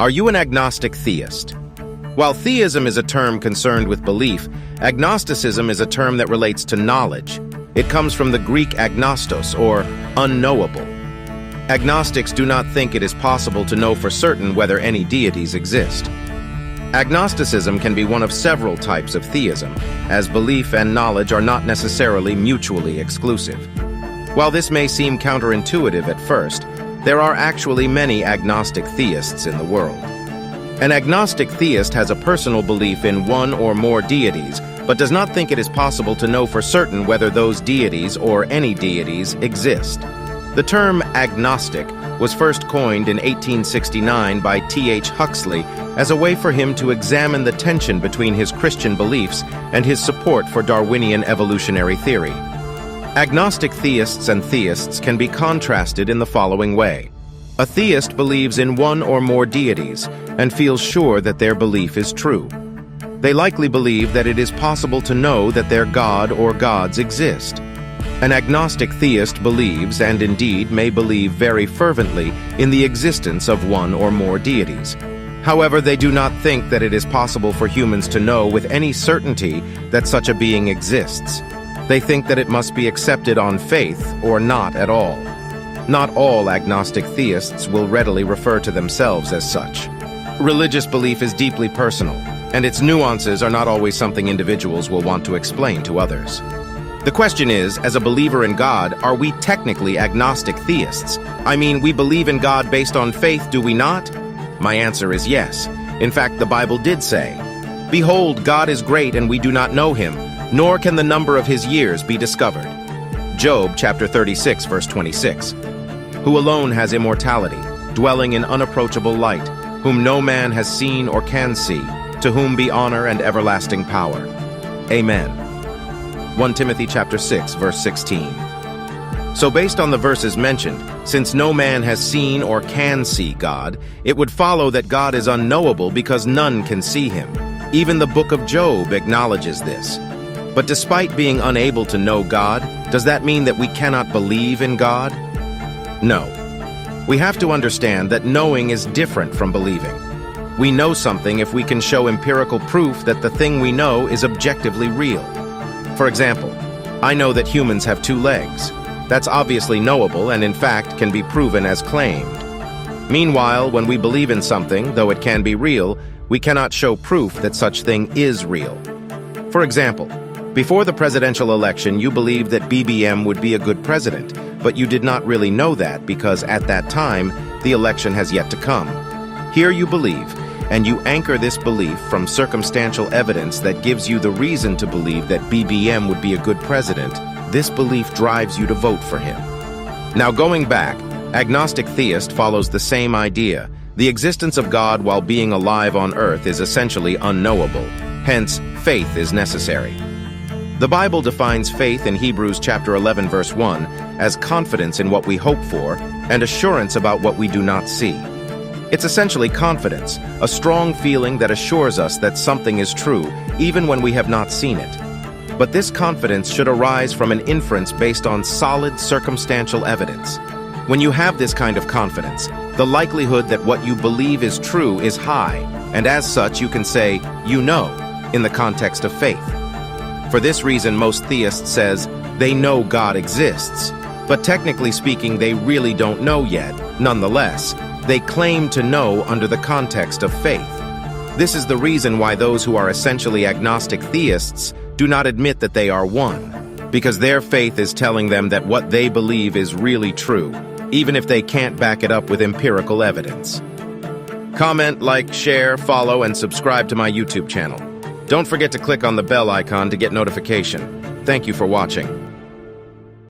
Are you an agnostic theist? While theism is a term concerned with belief, agnosticism is a term that relates to knowledge. It comes from the Greek agnostos, or unknowable. Agnostics do not think it is possible to know for certain whether any deities exist. Agnosticism can be one of several types of theism, as belief and knowledge are not necessarily mutually exclusive. While this may seem counterintuitive at first, there are actually many agnostic theists in the world. An agnostic theist has a personal belief in one or more deities, but does not think it is possible to know for certain whether those deities or any deities exist. The term agnostic was first coined in 1869 by Huxley as a way for him to examine the tension between his Christian beliefs and his support for Darwinian evolutionary theory. Agnostic theists and theists can be contrasted in the following way. A theist believes in one or more deities and feels sure that their belief is true. They likely believe that it is possible to know that their god or gods exist. An agnostic theist believes, and indeed may believe very fervently, in the existence of one or more deities. However, they do not think that it is possible for humans to know with any certainty that such a being exists. They think that it must be accepted on faith or not at all. Not all agnostic theists will readily refer to themselves as such. Religious belief is deeply personal, and its nuances are not always something individuals will want to explain to others. The question is, as a believer in God, are we technically agnostic theists? I mean, we believe in God based on faith, do we not? My answer is yes. In fact, the Bible did say, "Behold, God is great and we do not know him, nor can the number of his years be discovered." Job chapter 36, verse 26. Who alone has immortality, dwelling in unapproachable light, whom no man has seen or can see, to whom be honor and everlasting power. Amen. 1 Timothy chapter 6, verse 16. So based on the verses mentioned, since no man has seen or can see God, it would follow that God is unknowable because none can see him. Even the book of Job acknowledges this. But despite being unable to know God, does that mean that we cannot believe in God? No. We have to understand that knowing is different from believing. We know something if we can show empirical proof that the thing we know is objectively real. For example, I know that humans have 2 legs. That's obviously knowable and in fact can be proven as claimed. Meanwhile, when we believe in something, though it can be real, we cannot show proof that such thing is real. For example, before the presidential election, you believed that BBM would be a good president, but you did not really know that because at that time, the election has yet to come. Here you believe, and you anchor this belief from circumstantial evidence that gives you the reason to believe that BBM would be a good president. This belief drives you to vote for him. Now going back, agnostic theist follows the same idea. The existence of God while being alive on earth is essentially unknowable. Hence, faith is necessary. The Bible defines faith in Hebrews chapter 11 verse 1 as confidence in what we hope for and assurance about what we do not see. It's essentially confidence, a strong feeling that assures us that something is true even when we have not seen it. But this confidence should arise from an inference based on solid circumstantial evidence. When you have this kind of confidence, the likelihood that what you believe is true is high, and as such you can say, "you know," in the context of faith. For this reason, most theists says they know God exists, but technically speaking, they really don't know yet. Nonetheless, they claim to know under the context of faith. This is the reason why those who are essentially agnostic theists do not admit that they are one, because their faith is telling them that what they believe is really true, even if they can't back it up with empirical evidence. Comment, like, share, follow, and subscribe to my YouTube channel. Don't forget to click on the bell icon to get notification. Thank you for watching.